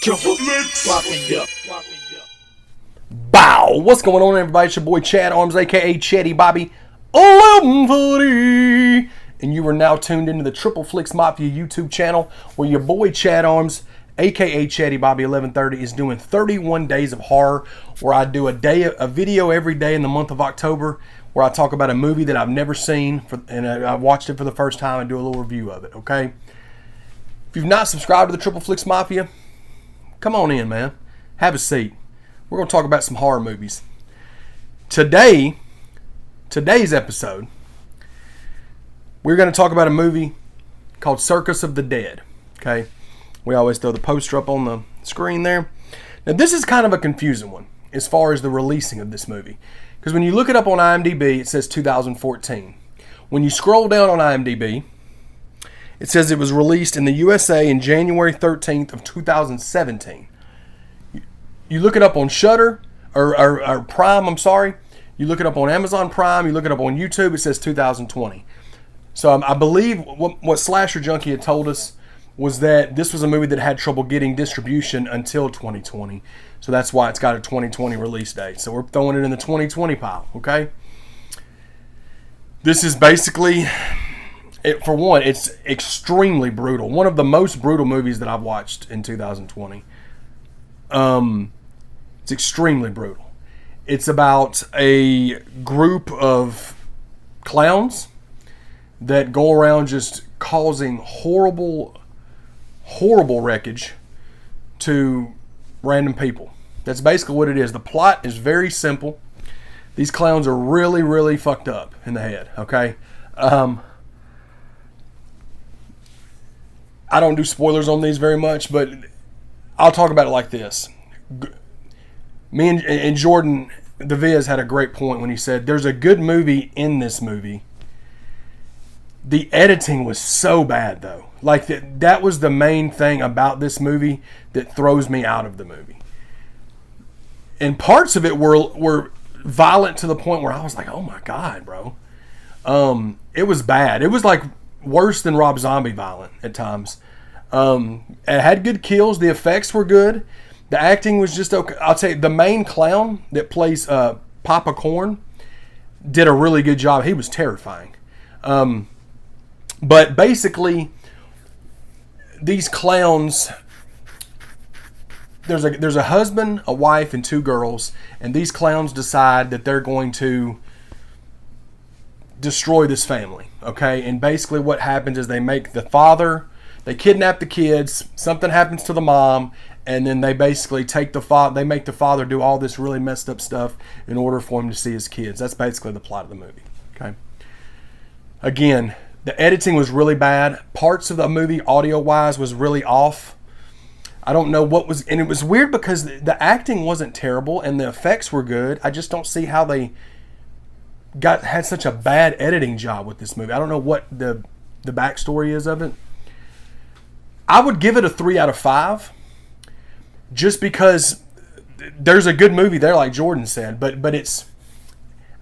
Flix. Mafia. Bow! What's going on, everybody? It's your boy Chad Arms, aka Chatty Bobby 1140, and you are now tuned into the Triple Flix Mafia YouTube channel, where your boy Chad Arms, aka Chatty Bobby 1130, is doing 31 days of horror, where I do a video every day in the month of October, where I talk about a movie that I've never seen, and I watched it for the first time and do a little review of it. Okay. If you've not subscribed to the Triple Flix Mafia, come on in, man. Have a seat. We're going to talk about some horror movies. Today's episode, we're going to talk about a movie called Circus of the Dead. Okay? We always throw the poster up on the screen there. Now, this is kind of a confusing one as far as the releasing of this movie. Because when you look it up on IMDb, it says 2014. When you scroll down on IMDb, it says it was released in the USA in January 13th of 2017. You look it up on Shudder, or Prime, I'm sorry. You look it up on Amazon Prime, you look it up on YouTube, it says 2020. So I believe what Slasher Junkie had told us was that this was a movie that had trouble getting distribution until 2020. So that's why it's got a 2020 release date. So we're throwing it in the 2020 pile, okay? This is basically... for one, it's extremely brutal. One of the most brutal movies that I've watched in 2020. It's extremely brutal. It's about a group of clowns that go around just causing horrible, horrible wreckage to random people. That's basically what it is. The plot is very simple. These clowns are really, really fucked up in the head, okay? I don't do spoilers on these very much, but I'll talk about it like this. Me and Jordan, the Viz, had a great point when he said, there's a good movie in this movie. The editing was so bad, though. Like, that was the main thing about this movie that throws me out of the movie. And parts of it were violent to the point where I was like, oh my God, bro. It was bad. It was like worse than Rob Zombie violent at times. It had good kills. The effects were good. The acting was just okay. I'll tell you, the main clown that plays Papa Corn did a really good job. He was terrifying. But basically, these clowns, there's a husband, a wife, and two girls, and these clowns decide that they're going to destroy this family, okay? And basically what happens is they kidnap the kids, something happens to the mom, and then they basically make the father do all this really messed up stuff in order for him to see his kids. That's basically the plot of the movie, okay? Again, the editing was really bad. Parts of the movie, audio-wise, was really off. I don't know what was... And it was weird because the acting wasn't terrible and the effects were good. I just don't see how they had such a bad editing job with this movie. I don't know what the backstory is of it. I would give it a 3 out of 5, just because there's a good movie there, like Jordan said. But it's,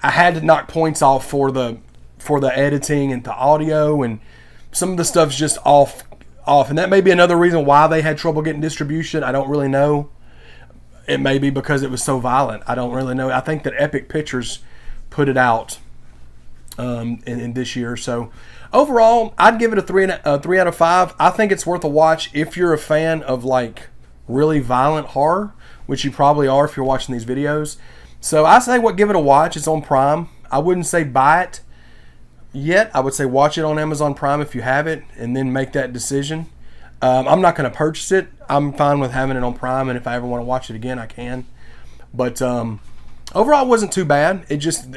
I had to knock points off for the editing and the audio, and some of the stuff's just off. And that may be another reason why they had trouble getting distribution. I don't really know. It may be because it was so violent. I don't really know. I think that Epic Pictures put it out in this year. So overall, I'd give it a 3 out of 5. I think it's worth a watch if you're a fan of like really violent horror, which you probably are if you're watching these videos. So I say give it a watch. It's on Prime. I wouldn't say buy it yet. I would say watch it on Amazon Prime if you have it, and then make that decision. I'm not going to purchase it. I'm fine with having it on Prime, and if I ever want to watch it again, I can. But overall, it wasn't too bad. It just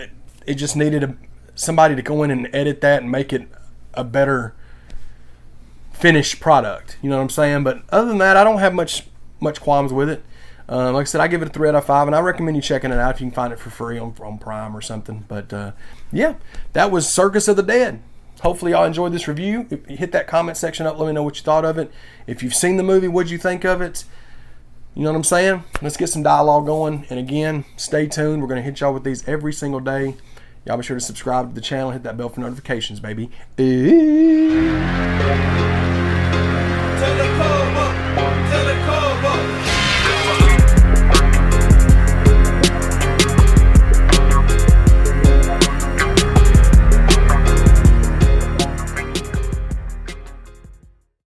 needed somebody to go in and edit that and make it a better finished product. You know what I'm saying? But other than that, I don't have much qualms with it. Like I said, I give it a 3 out of 5, and I recommend you checking it out if you can find it for free on Prime or something. But yeah, that was Circus of the Dead. Hopefully y'all enjoyed this review. Hit that comment section up. Let me know what you thought of it. If you've seen the movie, what'd you think of it? You know what I'm saying? Let's get some dialogue going. And again, stay tuned. We're going to hit y'all with these every single day. Y'all be sure to subscribe to the channel. Hit that bell for notifications, baby.